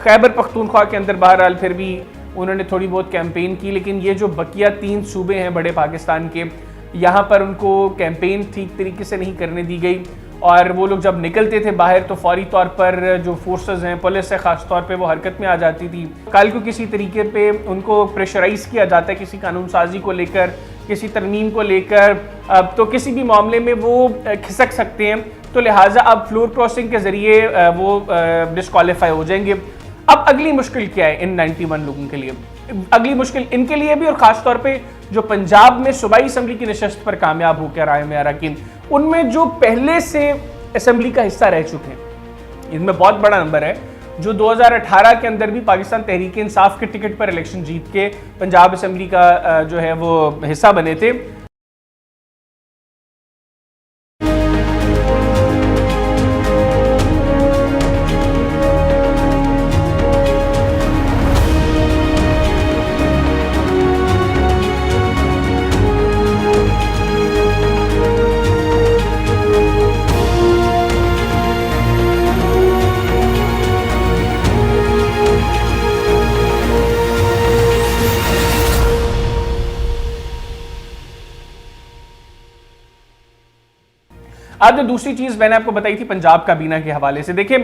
खैबर पख्तूनख्वा के अंदर बहरहाल फिर भी उन्होंने थोड़ी बहुत कैंपेन की, लेकिन ये जो बकिया 3 सूबे हैं बड़े पाकिस्तान के, यहाँ पर उनको कैंपेन ठीक तरीके से नहीं करने दी गई और वो लोग जब निकलते थे बाहर तो फौरी तौर पर जो फोर्सेस हैं, पुलिस है ख़ास तौर पे, वो हरकत में आ जाती थी। कल को किसी तरीके पे उनको प्रेशराइज़ किया जाता है किसी कानून साजी को लेकर, किसी तरमीम को लेकर, अब तो किसी भी मामले में वो खिसक सकते हैं, तो लिहाजा अब फ्लोर क्रॉसिंग के ज़रिए वो डिस्क्वालीफाई हो जाएंगे। अब अगली मुश्किल क्या है इन 91 लोगों के लिए? अगली मुश्किल इनके लिए भी और ख़ास तौर पे जो पंजाब में सूबाई असम्बली की नशस्त पर कामयाब होकर आए हैं अरकान, उनमें जो पहले से असम्बली का हिस्सा रह चुके हैं, इनमें बहुत बड़ा नंबर है जो 2018 के अंदर भी पाकिस्तान तहरीक इंसाफ के टिकट पर इलेक्शन जीत के पंजाब असम्बली का जो है वो हिस्सा बने थे। आज जो दूसरी चीज मैंने आपको बताई थी पंजाब काबीना के हवाले से, देखिए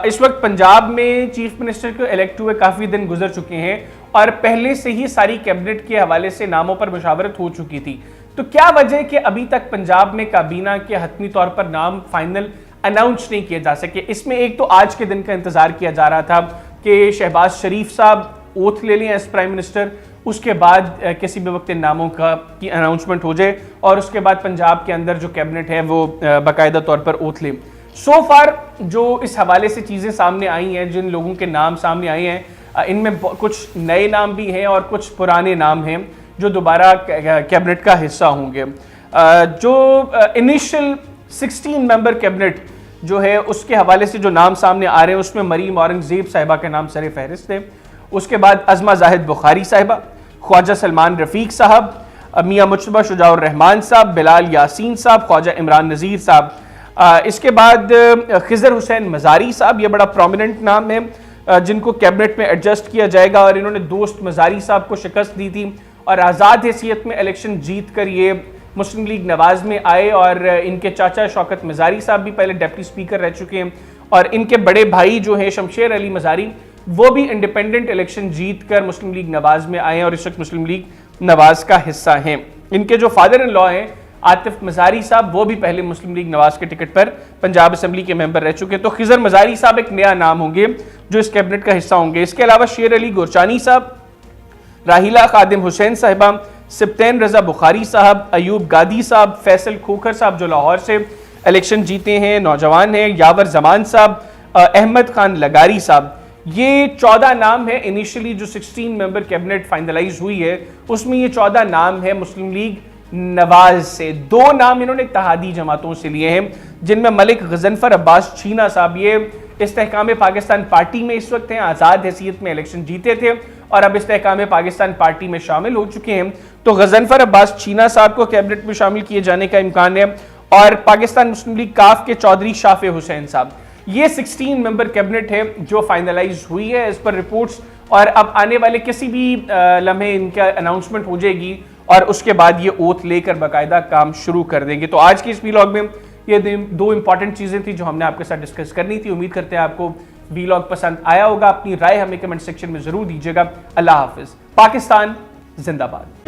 इस वक्त पंजाब में चीफ मिनिस्टर को इलेक्ट हुए काफी दिन गुजर चुके हैं और पहले से ही सारी कैबिनेट के हवाले से नामों पर मुशावरत हो चुकी थी। तो क्या वजह है कि अभी तक पंजाब में काबीना के हतमी तौर पर नाम फाइनल अनाउंस नहीं किए जा सके? इसमें एक तो आज के दिन का इंतजार किया जा रहा था कि शहबाज शरीफ साहब ओथ ले लें एज प्राइम मिनिस्टर, उसके बाद किसी भी वक्त इन नामों की अनाउंसमेंट हो जाए और उसके बाद पंजाब के अंदर जो कैबिनेट है वो बाकायदा तौर पर ओथ ले। सो फार जो इस हवाले से चीज़ें सामने आई हैं, जिन लोगों के नाम सामने आए हैं, इनमें कुछ नए नाम भी हैं और कुछ पुराने नाम हैं जो दोबारा कैबिनेट का हिस्सा होंगे। जो इनिशियल 16 मेंबर कैबिनेट जो है उसके हवाले से जो नाम सामने आ रहे हैं उसमें मरीम औरंगजेब साहिबा का नाम सर फहरिस्त है। उसके बाद अज़मा जाहिद बुखारी साहिबा, ख्वाजा सलमान रफ़ीक साहब, मियाँ मुजतबा शुजाउर रहमान साहब, बिलाल यासीन साहब, ख्वाजा इमरान नज़ीर साहब। इसके बाद खिज़र हुसैन मज़ारी साहब, ये बड़ा प्रोमिनेंट नाम है जिनको कैबिनेट में एडजस्ट किया जाएगा और इन्होंने दोस्त मज़ारी साहब को शिकस्त दी थी और आज़ाद हैसियत में इलेक्शन जीत कर ये मुस्लिम लीग नवाज़ में आए और इनके चाचा शौकत मज़ारी साहब भी पहले डिप्टी स्पीकर रह चुके हैं और इनके बड़े भाई जो हैं शमशेर अली मज़ारी, वो भी इंडिपेंडेंट इलेक्शन जीत कर मुस्लिम लीग नवाज में आए और इस वक्त मुस्लिम लीग नवाज का हिस्सा हैं। इनके जो फादर इन लॉ हैं आतिफ मज़ारी साहब, वो भी पहले मुस्लिम लीग नवाज के टिकट पर पंजाब असम्बली के मेंबर रह चुके हैं। तो खिज़र मज़ारी साहब एक नया नाम होंगे जो इस कैबिनेट का हिस्सा होंगे। इसके अलावा शेर अली गुरचानी साहब, राहिला खादिम हुसैन साहिबा, सिब्तैन रजा बुखारी साहब, अयूब गादी साहब, फैसल खोखर साहब जो लाहौर से इलेक्शन जीते हैं, नौजवान हैं, यावर जमान साहब, अहमद खान लगारी साहब। ये 14 नाम है। इनिशियली जो 16 मेंबर कैबिनेट फाइनलाइज हुई है उसमें ये 14 नाम है मुस्लिम लीग नवाज से। 2 नाम इन्होंने इत्तेहादी जमातों से लिए हैं जिनमें मलिक गजनफर अब्बास छीना साहब, ये इस्तेहकाम पाकिस्तान पार्टी में इस वक्त हैं, आज़ाद हैसियत में इलेक्शन जीते थे और अब इस्तेहकाम पाकिस्तान पार्टी में शामिल हो चुके हैं। तो गजनफर अब्बास छीना साहब को कैबिनेट में शामिल किए जाने का इम्कान है और पाकिस्तान मुस्लिम लीग काफ के चौधरी शाफे हुसैन साहब। ये 16 मेंबर कैबिनेट है जो फाइनलाइज हुई है इस पर रिपोर्ट्स, और अब आने वाले किसी भी लम्हे इनका अनाउंसमेंट हो जाएगी और उसके बाद ये ओथ लेकर बाकायदा काम शुरू कर देंगे। तो आज की इस वीलॉग में ये 2 इंपॉर्टेंट चीज़ें थी जो हमने आपके साथ डिस्कस करनी थी। उम्मीद करते हैं आपको वीलॉग पसंद आया होगा। अपनी राय हमें कमेंट सेक्शन में ज़रूर दीजिएगा। अल्लाह हाफिज़। पाकिस्तान जिंदाबाद।